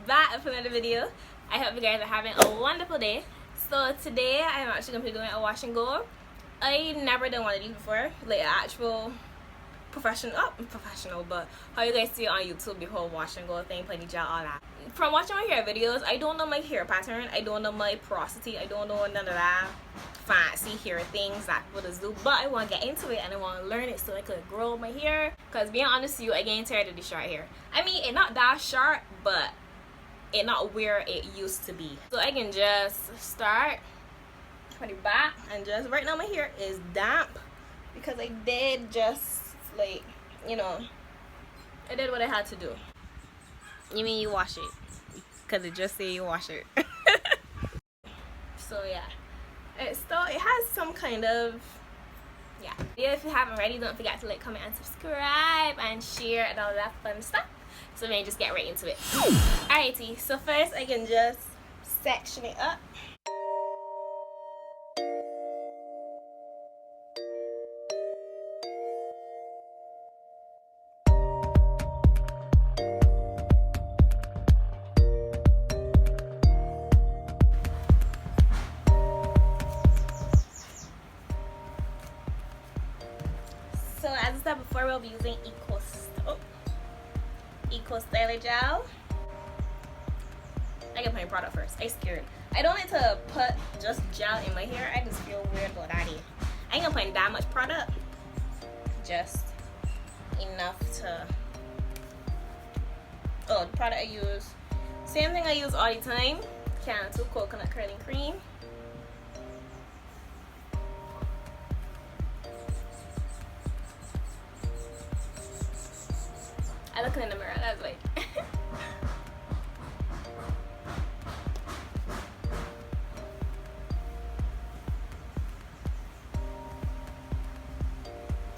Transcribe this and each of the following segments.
back for another video. I hope you guys are having a wonderful day. So today I'm actually going to be doing a wash and go. I never done one of these before, like an actual professional, but how you guys see it on YouTube, the whole wash and go thing, putting gel, all that. From watching my hair videos, I don't know my hair pattern, I don't know my porosity, I don't know none of that fancy hair things that people do, but I want to get into it and I want to learn it so I could grow my hair. Because being honest with you, I getting tired of the short hair. I mean, it's not that short, but it's not where it used to be. So I can just start from the back and just, right now my hair is damp because I did just, like, you know, I did what I had to do. You mean you wash it? Because it just say you wash it. So yeah, it has some kind of, yeah. If you haven't already, don't forget to like, comment, and subscribe, and share, and all that fun stuff. So then just get right into it. Alrighty, so first I can just section it up. So as I said before, we'll be using Eco Styler Gel. I can put my product first. I'm scared. I don't like to put just gel in my hair. I just feel weird about that. I ain't gonna put that much product. Just enough to. Oh, the product I use. Same thing I use all the time. Can2 coconut curling cream. I look in the mirror, that's like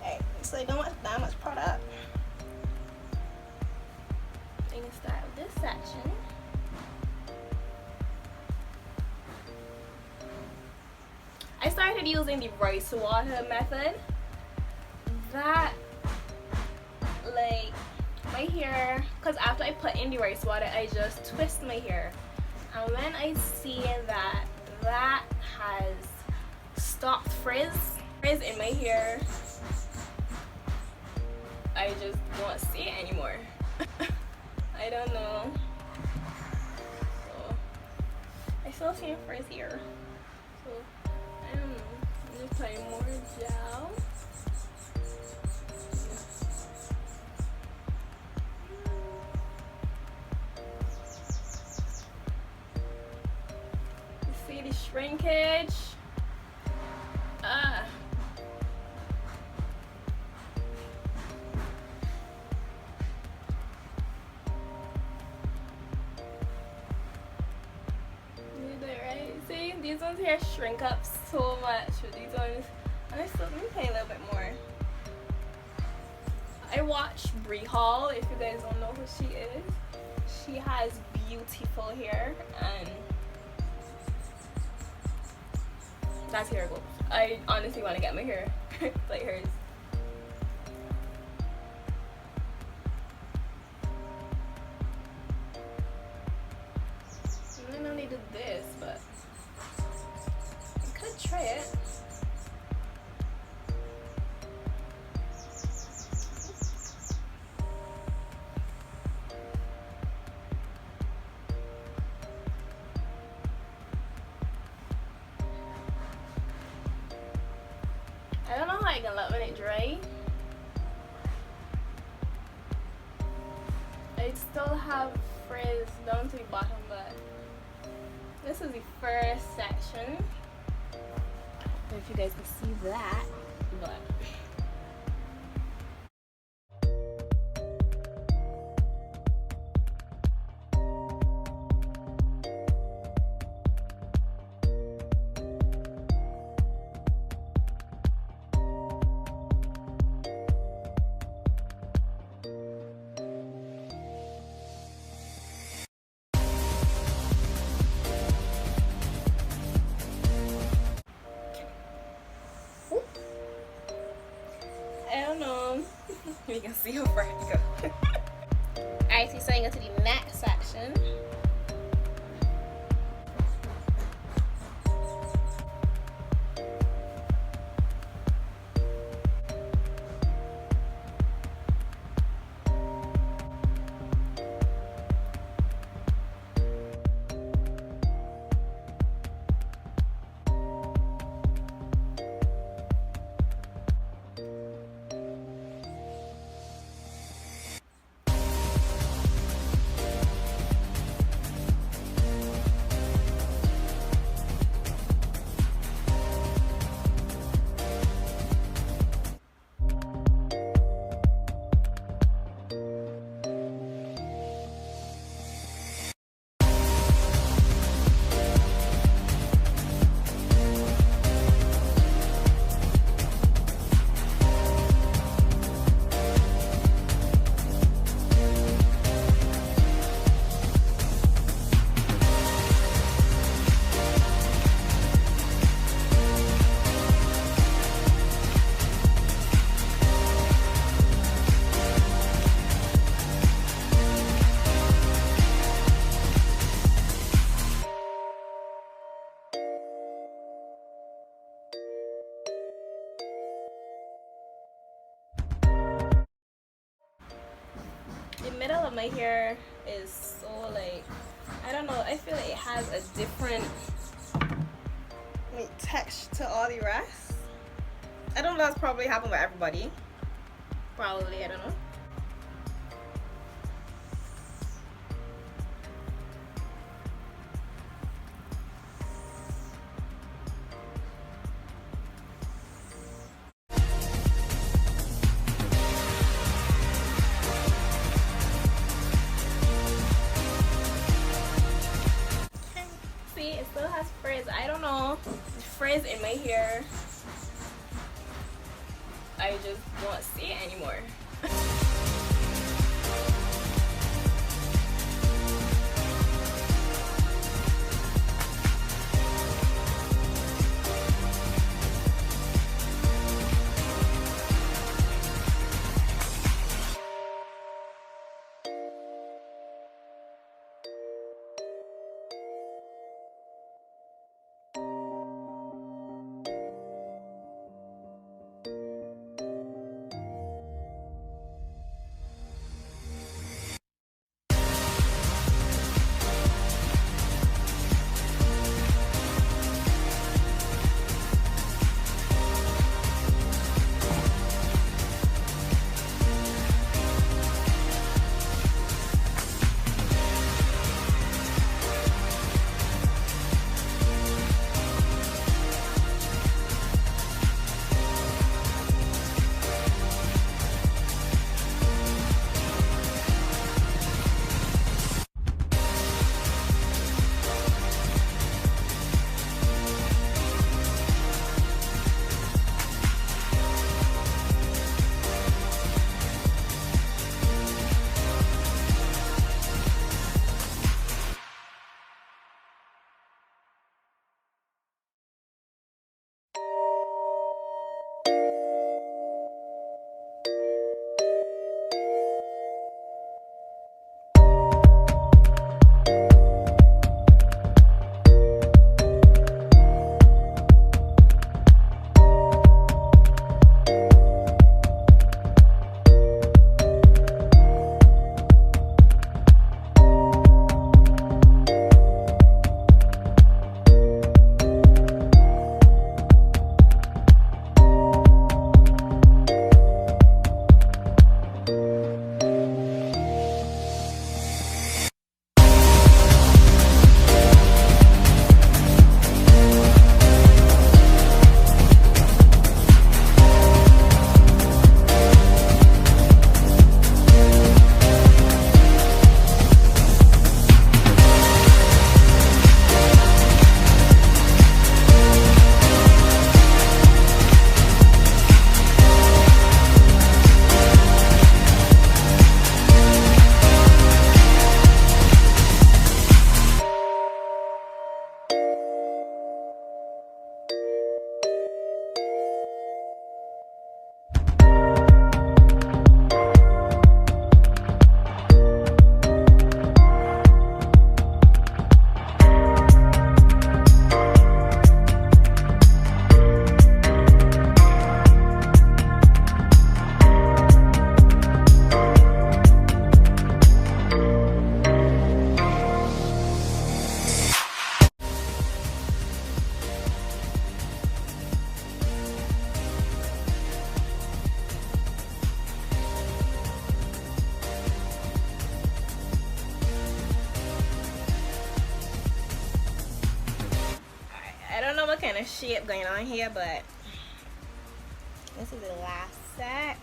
alright, so I don't want that much product. I'm gonna start with this section. I started using the rice water method. That, like, my hair, because after I put in the rice water, I just twist my hair, and when I see that has stopped frizz in my hair, I just don't see it anymore. I don't know, so I still see frizz here, so I don't know. I'm just putting more gel. See the shrinkage. You did it right. See, these ones here shrink up so much. But these ones, let me pay a little bit more. I watch Brie Hall. If you guys don't know who she is, she has beautiful hair, and that's hair goals. I honestly want to get my hair like hers. I don't need to do this, but I could try it. I don't know how I can let it dry. I still have frizz down to the bottom, but this is the first section. I don't know if you guys can see that, but you can see how far it goes. Alright, so going to the next section. my hair is so like, I don't know, I feel like it has a different like texture to all the rest. I don't know, that's probably happened with everybody. Probably, I don't know. See, it still has frizz. I don't know, frizz in my hair. I just don't see it anymore. what kind of shit going on here, but this is the last set.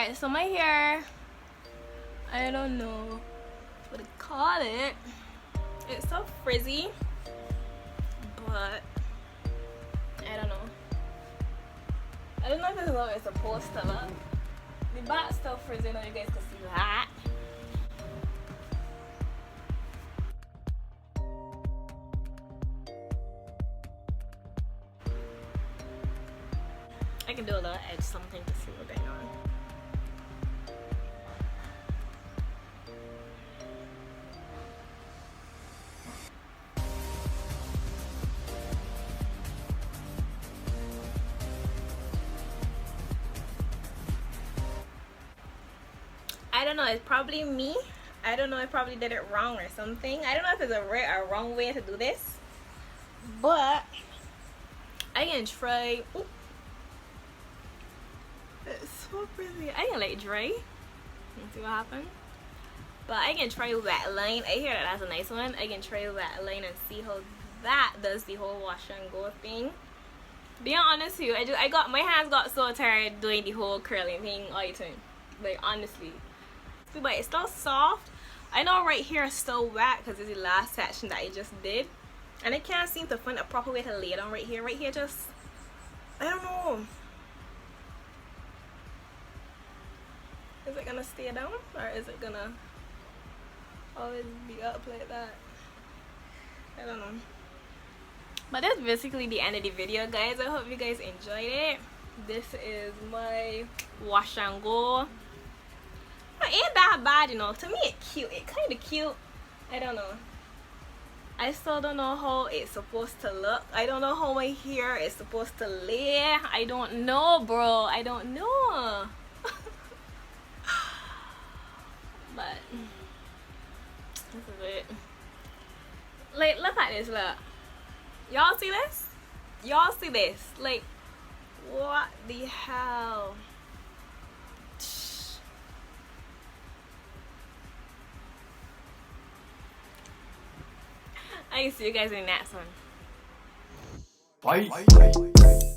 Alright, so my hair, I don't know what to call it. It's so frizzy, but I don't know. I don't know if this is how it's supposed to look. The back's still frizzy, now you guys can see that. I can do a little edge something to see what's going on. I don't know, it's probably me. I don't know, I probably did it wrong or something. I don't know if it's a right or wrong way to do this, but I can try. Ooh. It's so pretty. I can let dry and see what happens. But I can try wet line. I hear that that's a nice one. I can try wet line and see how that does the whole wash and go thing. Being honest with you, I got my hands got so tired doing the whole curling thing all the time. Like honestly. But it's still soft. I know right here is still wet because it's the last section that I just did. And I can't seem to find a proper way to lay it on right here. Right here just, I don't know. Is it gonna stay down or is it gonna always be up like that? I don't know. But that's basically the end of the video, guys. I hope you guys enjoyed it. This is my wash and go. It ain't that bad, you know. To me it's cute. It's kind of cute. I don't know. I still don't know how it's supposed to look. I don't know how my hair is supposed to lay. I don't know, bro. I don't know. But this is it. Like, look at this, look. Y'all see this? Y'all see this? Like, what the hell? I see you guys in the next one. Bye.